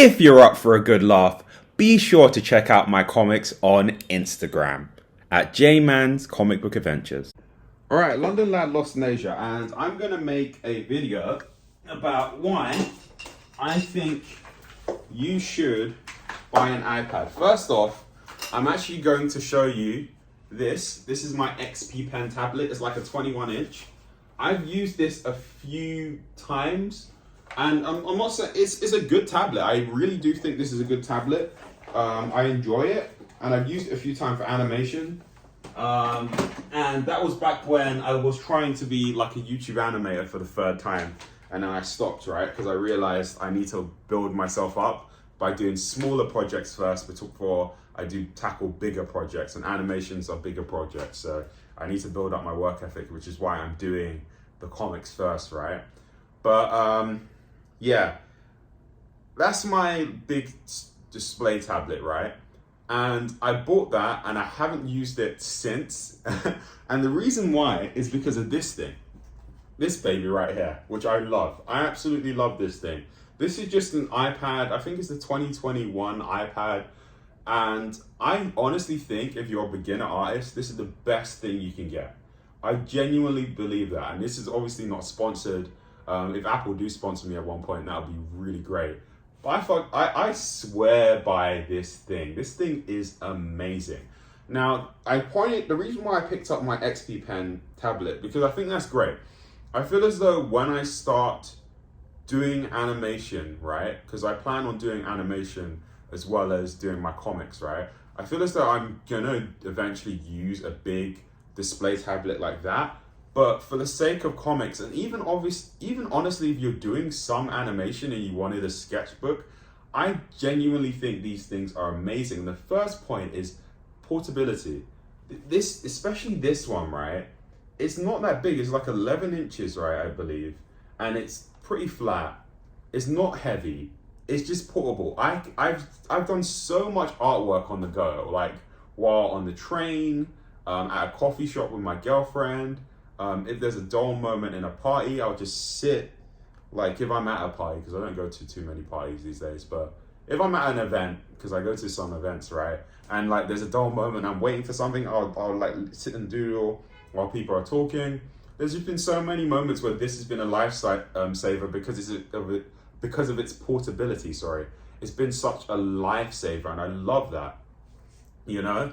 If you're up for a good laugh, be sure to check out my comics on Instagram at JMan's Comic Book Adventures. Alright, London Lad Lost in Asia, and I'm going to make a video about why I think you should buy an iPad. First off, I'm actually going to show you this. This is my XP Pen tablet. It's like a 21-inch. I've used this a few times, and I'm not saying it's a good tablet. I really do think this is a good tablet. I enjoy it, and I've used it a few times for animation. And that was back when I was trying to be like a YouTube animator for the third time, and then I stopped, right? Because I realized I need to build myself up by doing smaller projects first before I do tackle bigger projects, and animations are bigger projects. So I need to build up my work ethic, which is why I'm doing the comics first, right? But yeah, that's my big display tablet, right? And I bought that and I haven't used it since. And the reason why is because of this thing. This baby right here, which I love. I absolutely love this thing. This is just an iPad. I think it's the 2021 iPad. And I honestly think if you're a beginner artist, this is the best thing you can get. I genuinely believe that. And this is obviously not sponsored. If Apple do sponsor me at one point, that would be really great. But I swear by this thing. This thing is amazing. Now, the reason why I picked up my XP Pen tablet, because I think that's great. I feel as though when I start doing animation, right? Because I plan on doing animation as well as doing my comics, right? I feel as though I'm gonna eventually use a big display tablet like that. But for the sake of comics, and even honestly, if you're doing some animation and you wanted a sketchbook, I genuinely think these things are amazing. The first point is portability. This, especially this one, right? It's not that big. It's like 11 inches, right, I believe. And it's pretty flat. It's not heavy. It's just portable. I've done so much artwork on the go, like while on the train, at a coffee shop with my girlfriend. If there's a dull moment in a party, I'll just sit, like if I'm at a party, because I don't go to too many parties these days, but if I'm at an event, because I go to some events, right, and like there's a dull moment, I'm waiting for something, I'll like sit and doodle while people are talking. There's just been so many moments where this has been a saver because of its portability, sorry. It's been such a lifesaver, and I love that, you know?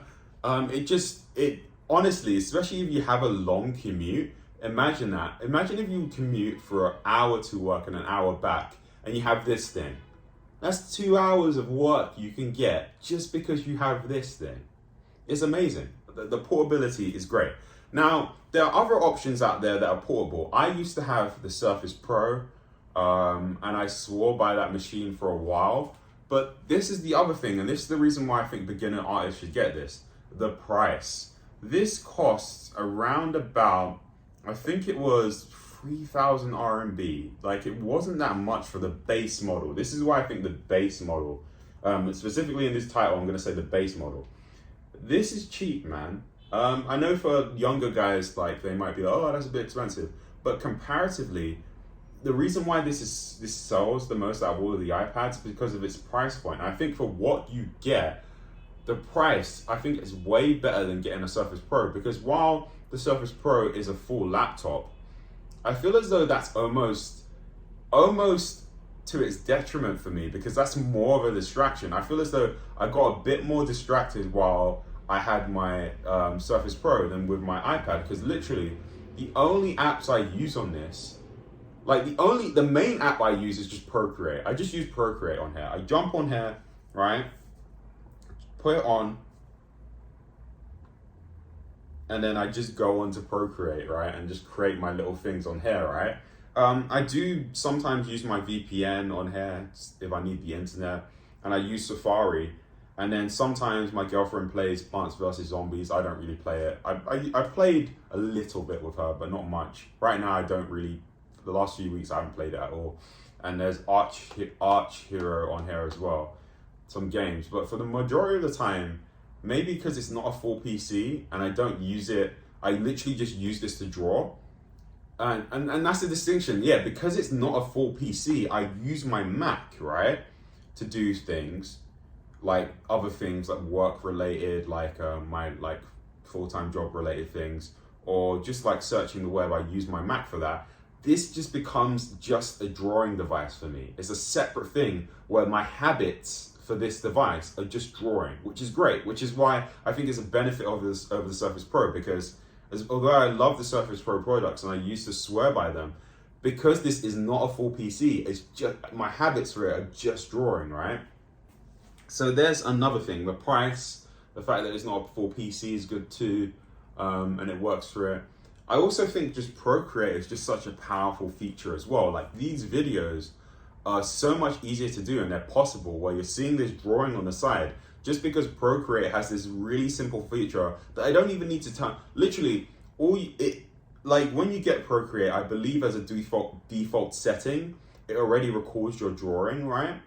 Honestly, especially if you have a long commute, imagine that. Imagine if you commute for an hour to work and an hour back, and you have this thing. That's 2 hours of work you can get just because you have this thing. It's amazing. The portability is great. Now, there are other options out there that are portable. I used to have the Surface Pro, and I swore by that machine for a while. But this is the other thing, and this is the reason why I think beginner artists should get this. The price. This costs around about, I think it was 3,000 RMB. Like, it wasn't that much for the base model. This is why I think the base model, specifically in this title, I'm going to say the base model. This is cheap, man. I know for younger guys, like, they might be like, oh, that's a bit expensive. But comparatively, the reason why this sells the most out of all of the iPads is because of its price point. I think for what you get, the price, I think, is way better than getting a Surface Pro, because while the Surface Pro is a full laptop, I feel as though that's almost to its detriment for me, because that's more of a distraction. I feel as though I got a bit more distracted while I had my Surface Pro than with my iPad, because literally the only apps I use on this, like the main app I use is just Procreate. I just use Procreate on here. I jump on here, right? Put it on, and then I just go on to Procreate, right, and just create my little things on here, right? I do sometimes use my VPN on here if I need the internet, and I use Safari, and then sometimes my girlfriend plays Plants vs. Zombies. I don't really play it. I played a little bit with her, but not much. Right now I don't really, the last few weeks I haven't played it at all. And there's Arch Hero on here as well. Some games, but for the majority of the time, maybe because it's not a full PC and I don't use it, I literally just use this to draw. And that's the distinction. Yeah, because it's not a full PC, I use my Mac, right? to do things, like other things like work related, like my like full-time job related things, or just like searching the web, I use my Mac for that. This just becomes just a drawing device for me. It's a separate thing where my habits for this device are just drawing, which is great, which is why I think it's a benefit of this over the Surface Pro, because although I love the Surface Pro products and I used to swear by them, because this is not a full PC, it's just my habits for it are just drawing, right? So there's another thing. The price, the fact that it's not a full PC is good too, and it works for it. I also think just Procreate is just such a powerful feature as well. Like, these videos are so much easier to do, and they're possible where you're seeing this drawing on the side just because Procreate has this really simple feature that I don't even need to turn. Literally, like when you get Procreate, I believe as a default setting, it already records your drawing, right?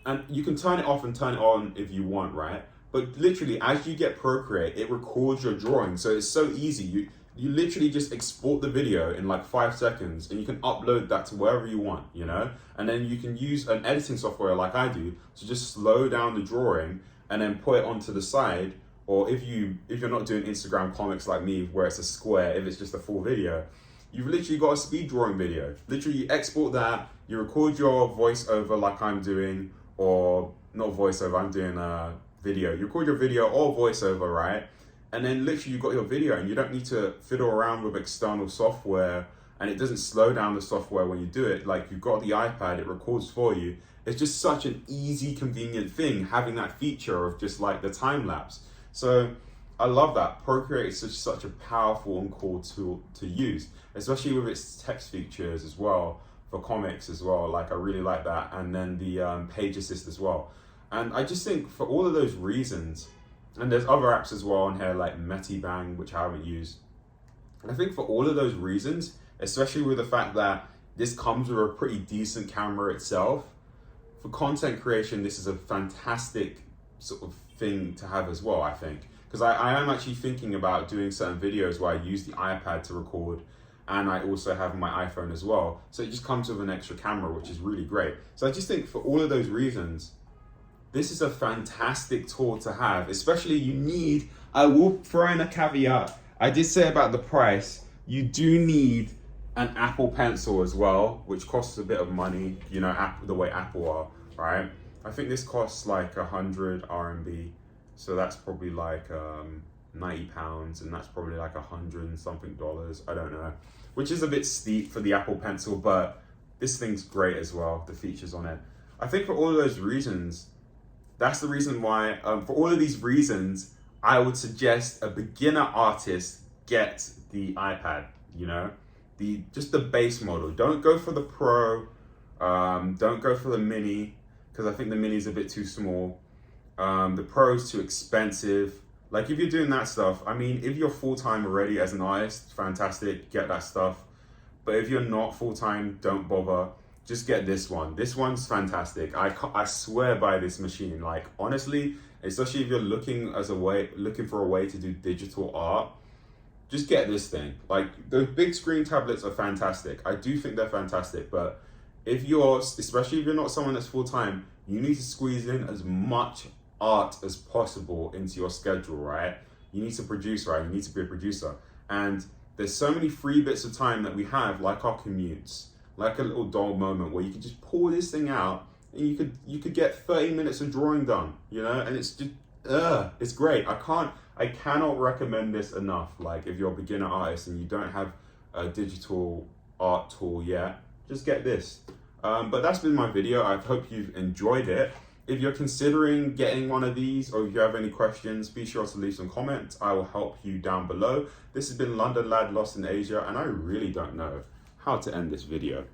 And you can turn it off and turn it on if you want, right? But literally, as you get Procreate, it records your drawing. So it's so easy. You literally just export the video in like 5 seconds and you can upload that to wherever you want, you know? And then you can use an editing software like I do to just slow down the drawing and then put it onto the side. Or if you're not doing Instagram comics like me, where it's a square, if it's just a full video, you've literally got a speed drawing video. Literally, you export that, you record your voiceover like I'm doing, or not voiceover, I'm doing a video. You record your video or voiceover, right? And then literally you've got your video and you don't need to fiddle around with external software, and it doesn't slow down the software when you do it. Like, you've got the iPad, it records for you. It's just such an easy, convenient thing, having that feature of just like the time lapse. So I love that. Procreate is such a powerful and cool tool to use, especially with its text features as well, for comics as well. Like, I really like that. And then the page assist as well. And I just think for all of those reasons, and there's other apps as well on here like Metibang, which I haven't used. I think for all of those reasons, especially with the fact that this comes with a pretty decent camera itself, for content creation, this is a fantastic sort of thing to have as well, I think. Because I am actually thinking about doing certain videos where I use the iPad to record, and I also have my iPhone as well. So it just comes with an extra camera, which is really great. So I just think for all of those reasons, this is a fantastic tool to have, especially I will throw in a caveat. I did say about the price, you do need an Apple Pencil as well, which costs a bit of money, you know, the way Apple are, right? I think this costs like 100 RMB. So that's probably like 90 pounds, and that's probably like 100 and something dollars, I don't know. Which is a bit steep for the Apple Pencil, but this thing's great as well, the features on it. I think for all of those reasons, that's the reason why, for all of these reasons, I would suggest a beginner artist get the iPad, you know? Just the base model. Don't go for the Pro, don't go for the Mini, because I think the Mini is a bit too small. The Pro is too expensive. Like, if you're doing that stuff, I mean, if you're full-time already as an artist, fantastic, get that stuff. But if you're not full-time, don't bother. Just get this one. This one's fantastic. I swear by this machine. Like, honestly, especially if you're looking for a way to do digital art, just get this thing. Like, the big screen tablets are fantastic. I do think they're fantastic, but especially if you're not someone that's full-time, you need to squeeze in as much art as possible into your schedule, right? You need to produce, right? You need to be a producer. And there's so many free bits of time that we have, like our commutes, like a little dull moment where you could just pull this thing out and you could get 30 minutes of drawing done, you know? And it's just, it's great. I cannot recommend this enough. Like, if you're a beginner artist and you don't have a digital art tool yet, just get this. But that's been my video. I hope you've enjoyed it. If you're considering getting one of these, or if you have any questions, be sure to leave some comments. I will help you down below. This has been London Lad Lost in Asia, and I really don't know how to end this video.